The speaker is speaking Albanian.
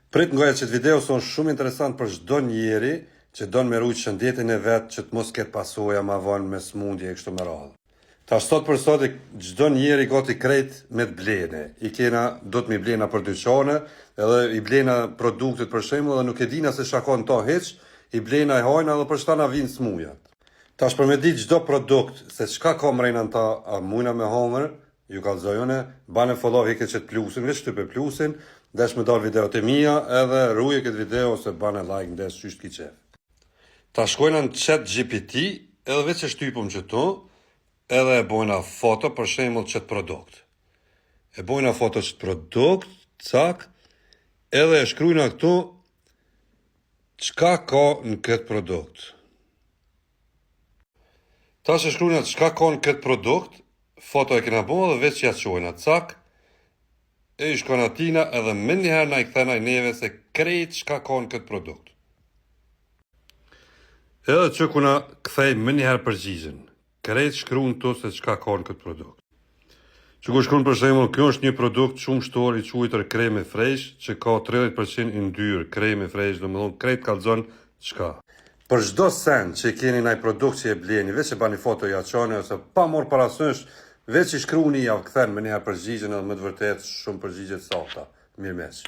Prit ngoja që të video son shumë interesant për çdo njeri që don me rujt shëndetin e vet që të mos ketë pasoja ma vonë me smundje e kështu me radhë. Tash sot për sot çdo njeri gati krejt me të blene. I kena do të mi blena për dyqane, edhe i blena produktet për shembull dhe nuk e dina se shakon to hiç, i blena e hajna edhe për shta na vinë smujat. Tash për me ditë çdo produkt se çka ka mrejna ta a mujna me hamër, ju kallzojone, bane follow heke që të plusin, veç të për plusin, desh me dal videot e mija edhe ruje këtë video se bane like ndes qysht ki qef. Ta shkojna në ChatGPT edhe veç e shtypëm që tu, edhe e bojna foto për shembull qëtë produkt. E bojna foto qëtë produkt, cak, edhe e shkrujna këtu qka ka në këtë produkt. Ta që shkrujna qka ka në këtë produkt, foto e kena bo dhe veç ja qojna, cak, e i shkojna tina edhe me njëherë na i këthena i neve se krejt qka ka në këtë produkt. Edhe që kuna këthej me njëherë përgjigjen, krejt shkruan të se qka ka në këtë produkt. Që ku shkruan për shembull, kjo është një produkt shumë shtor i quajtur kreme fresh, që ka 30% yndyrë, kreme fresh, domethënë krejt kallzon çka. Për çdo sen që keni ndaj produkt që e bleni, veç e bani foto ja çoni ose pa marr parasysh, veç i shkruani ja kthen me njëherë përgjigjen edhe me të vërtetë shumë përgjigje të sakta. Mirëmesh.